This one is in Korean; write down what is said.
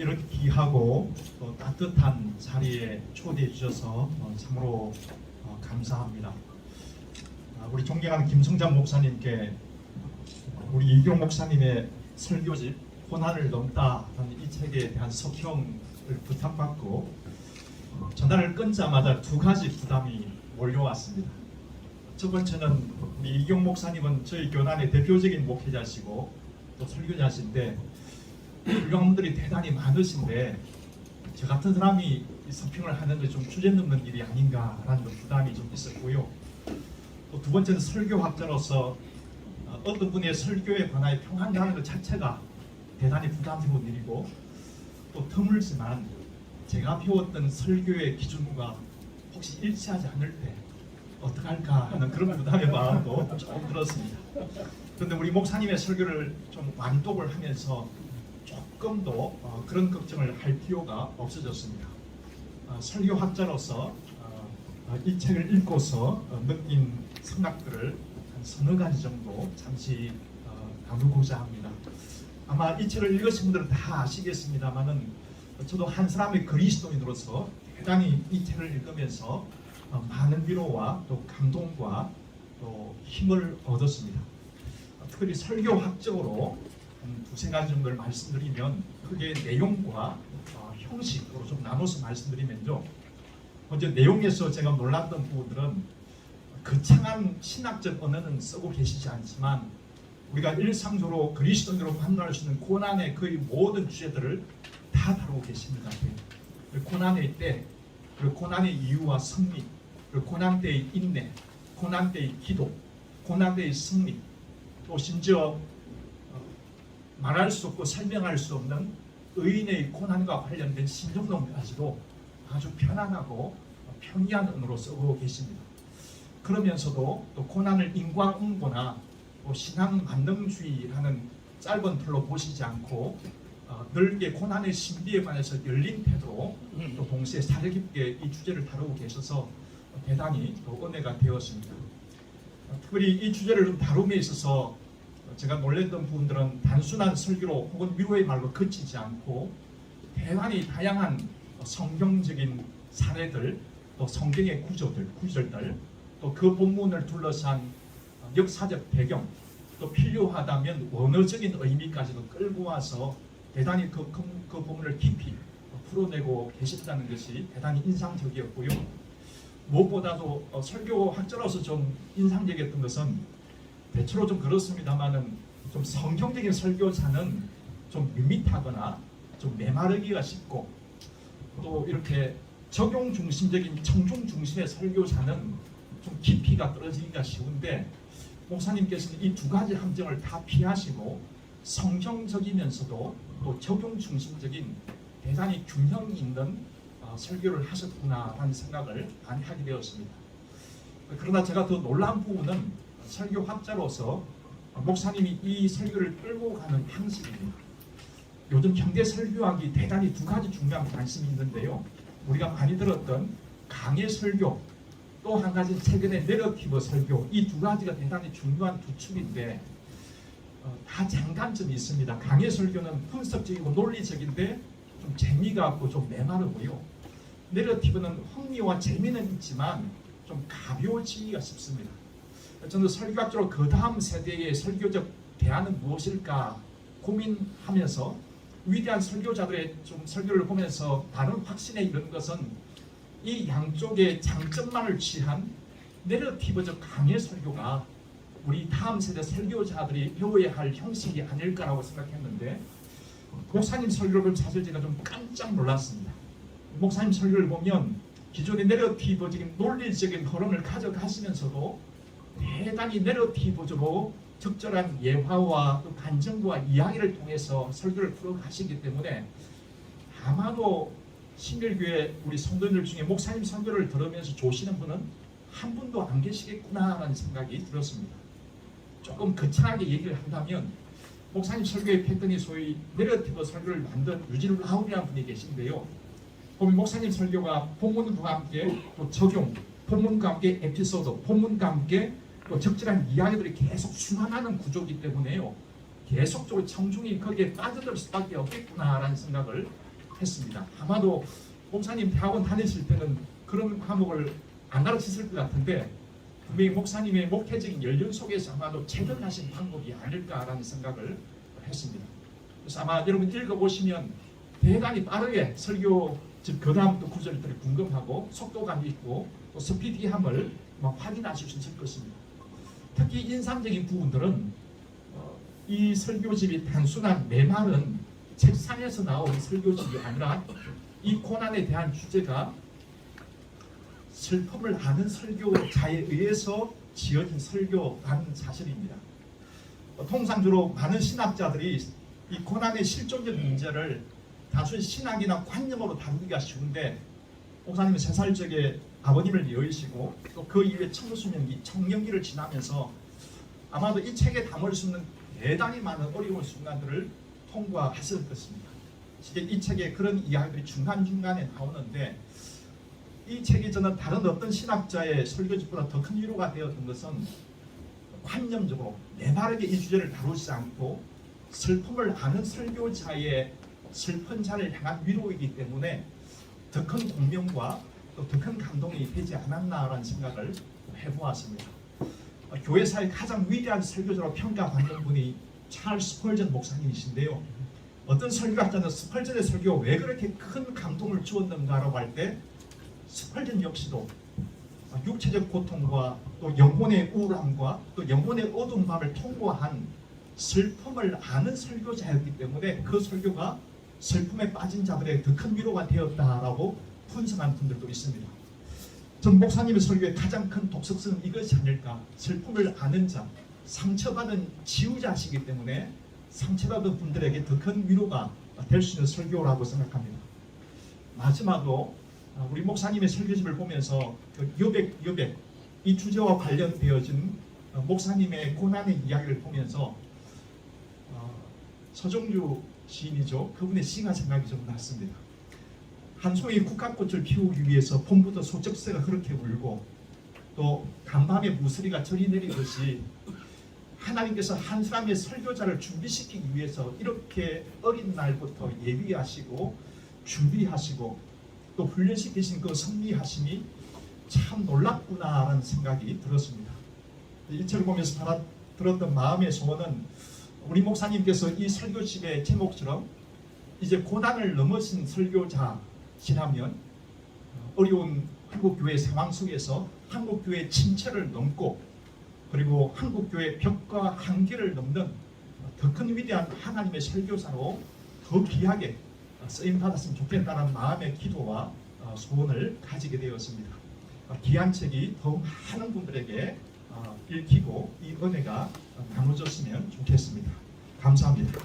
이렇게 귀하고 또 따뜻한 자리에 초대해 주셔서 참으로 감사합니다. 우리 존경하는 김성장 목사님께 우리 이경 목사님의 설교집 고난을 넘다라는 이 책에 대한 석형을 부탁받고 전달을 끊자마자 두 가지 부담이 몰려왔습니다. 첫 번째는 우리 이경 목사님은 저희 교단의 대표적인 목회자시고 또 설교자신데 훌륭한 분들이 대단히 많으신데 저 같은 사람이 이 서평을 하는 게 좀 주제넘는 일이 아닌가라는 부담이 좀 있었고요. 또 두 번째는 설교학자로서 어떤 분의 설교에 관하여 평한다는 것 자체가 대단히 부담스러운 일이고 또 드물지만 제가 배웠던 설교의 기준과 혹시 일치하지 않을 때 어떡할까 하는 그런 부담의 마음도 조금 들었습니다. 그런데 우리 목사님의 설교를 좀 완독을 하면서 조금 더 그런 걱정을 할 필요가 없어졌습니다. 설교학자로서 이 책을 읽고서 느낀 생각들을 한 서너 가지 정도 잠시 나누고자 합니다. 아마 이 책을 읽으신 분들은 다 아시겠습니다만은 저도 한 사람의 그리스도인으로서 대단히 이 책을 읽으면서 많은 위로와 또 감동과 또 힘을 얻었습니다. 특별히 설교학적으로 두세 가지 정도를 말씀드리면 크게 내용과 형식으로 좀 나눠서 말씀드리면요. 먼저 내용에서 제가 놀랐던 부분들은 거창한 신학적 언어는 쓰고 계시지 않지만 우리가 일상적으로 그리스도인으로 판단할 수 있는 고난의 거의 모든 주제들을 다 다루고 계십니다. 고난의 때, 그리고 고난의 이유와 승리, 그리고 고난 때의 인내, 고난 때의 기도, 고난 때의 승리, 또 심지어 말할 수 없고 설명할 수 없는 의인의 고난과 관련된 신정론까지도 아주 편안하고 평이한 언어로 쓰고 계십니다. 그러면서도 또 고난을 인과응보나 또 신앙 만능주의라는 짧은 틀로 보시지 않고 넓게 고난의 신비에 관해서 열린 태도로 또 동시에 사려 깊게 이 주제를 다루고 계셔서 대단히 또 은혜가 되었습니다. 특별히 이 주제를 좀 다룸에 있어서 제가 놀랬던 부분들은 단순한 설교로 혹은 위로의 말로 그치지 않고 대단히 다양한 성경적인 사례들, 또 성경의 구절들, 또 그 본문을 둘러싼 역사적 배경, 또 필요하다면 원어적인 의미까지도 끌고 와서 대단히 그 부분을 깊이 풀어내고 계셨다는 것이 대단히 인상적이었고요. 무엇보다도 설교학자로서 좀 인상적이었던 것은 대체로 좀 그렇습니다만은 좀 성경적인 설교자는 좀 밋밋하거나 좀 메마르기가 쉽고 또 이렇게 적용 중심적인 청중 중심의 설교자는 좀 깊이가 떨어지기가 쉬운데 목사님께서는 이 두 가지 함정을 다 피하시고 성경적이면서도 또 적용 중심적인 대단히 균형이 있는 설교를 하셨구나라는 생각을 많이 하게 되었습니다. 그러나 제가 더 놀란 부분은 설교학자로서 목사님이 이 설교를 끌고 가는 방식입니다. 요즘 현대 설교학이 대단히 두 가지 중요한 관심이 있는데요. 우리가 많이 들었던 강의 설교, 또 한 가지 최근에 내러티브 설교, 이 두 가지가 대단히 중요한 두 축인데 다 장단점이 있습니다. 강의 설교는 분석적이고 논리적인데 좀 재미가 없고 좀 메마르고요. 내러티브는 흥미와 재미는 있지만 좀 가벼워지기가 쉽습니다. 저는 설교학적으로 그 다음 세대의 설교적 대안은 무엇일까 고민하면서 위대한 설교자들의 좀 설교를 보면서 다른 확신에 이른 것은 이 양쪽의 장점만을 취한 내러티브적 강의 설교가 우리 다음 세대 설교자들이 배워야 할 형식이 아닐까라고 생각했는데 목사님 설교를 보면 사실 제가 좀 깜짝 놀랐습니다. 목사님 설교를 보면 기존의 내러티브적인 논리적인 흐름을 가져가시면서도 대단히 내러티브적으로 적절한 예화와 또 간증과 이야기를 통해서 설교를 풀어가시기 때문에 아마도 신길교회 우리 성도님들 중에 목사님 설교를 들으면서 좋으시는 분은 한 분도 안 계시겠구나라는 생각이 들었습니다. 조금 거창하게 얘기를 한다면 목사님 설교의 패턴이 소위 내러티브 설교를 만든 유진 라울이라는 분이 계신데요. 보면 목사님 설교가 본문과 함께 또 적용, 본문과 함께 에피소드, 본문과 함께 또 적절한 이야기들이 계속 순환하는 구조이기 때문에요. 계속적으로 청중이 거기에 빠져들 수밖에 없겠구나라는 생각을 했습니다. 아마도 목사님 대학원 다니실 때는 그런 과목을 안 가르치실 것 같은데 분명히 목사님의 목회적인 연륜 속에서 아마도 체득하신 방법이 아닐까라는 생각을 했습니다. 그래서 아마 여러분 읽어보시면 대단히 빠르게 설교 즉 그다음부터 구절들이 궁금하고 속도감이 있고 또 스피디함을 확인하실 수 있을 것입니다. 특히 인상적인 부분들은 이 설교집이 단순한 메마른 책상에서 나온 설교집이 아니라 이 고난에 대한 주제가 슬픔을 아는 설교자에 의해서 지어진 설교라는 사실입니다. 통상적으로 많은 신학자들이 이 고난의 실존적 문제를 단순히 신학이나 관념으로 다루기가 쉬운데 목사님은 3살 적에 아버님을 여의시고 또 그 이후에 청년기를 지나면서 아마도 이 책에 담을 수 있는 대단히 많은 어려운 순간들을 통과했을 것입니다. 실제 이 책에 그런 이야기들이 중간중간에 나오는데 이 책이 저는 다른 어떤 신학자의 설교집보다 더 큰 위로가 되었던 것은 관념적으로 메마르게 이 주제를 다루지 않고 슬픔을 아는 설교자의 슬픈 자를 향한 위로이기 때문에 더 큰 공명과 또 더 큰 감동이 되지 않았나라는 생각을 해보았습니다. 교회사의 가장 위대한 설교자로 평가받는 분이 찰스 스펄전 목사님이신데요. 어떤 설교학자는 스펄전의 설교가 왜 그렇게 큰 감동을 주었는가라고 할 때 스펄전 역시도 육체적 고통과 또 영혼의 우울함과 또 영혼의 어두운 밤을 통과한 슬픔을 아는 설교자였기 때문에 그 설교가 슬픔에 빠진 자들에게 더 큰 위로가 되었다라고 분석한 분들도 있습니다. 전 목사님의 설교의 가장 큰 독특성은 이것이 아닐까. 슬픔을 아는 자, 상처받은 지우자시기 때문에 상처받은 분들에게 더 큰 위로가 될 수 있는 설교라고 생각합니다. 마지막으로 우리 목사님의 설교집을 보면서 그 여백 이 주제와 관련되어진 목사님의 고난의 이야기를 보면서 서정주 시인이죠. 그분의 시가 생각이 좀 났습니다. 한 송이 국화꽃을 피우기 위해서 봄부터 소쩍새가 그렇게 울고 또 간밤에 무스리가 저리 내리듯이 하나님께서 한 사람의 설교자를 준비시키기 위해서 이렇게 어린 날부터 예비하시고 준비하시고 또 훈련시키신 그 섭리하심이 참 놀랍구나라는 생각이 들었습니다. 이 책을 보면서 들었던 마음의 소원은 우리 목사님께서 이 설교집의 제목처럼 이제 고난을 넘어진 설교자시라면 어려운 한국교회 상황 속에서 한국교회 침체를 넘고 그리고 한국교회 벽과 한계를 넘는 더 큰 위대한 하나님의 설교사로 더 귀하게 쓰임받았으면 좋겠다는 마음의 기도와 소원을 가지게 되었습니다. 귀한 책이 더욱 많은 분들에게 읽히고 이 은혜가 나눠졌으면 좋겠습니다. 감사합니다.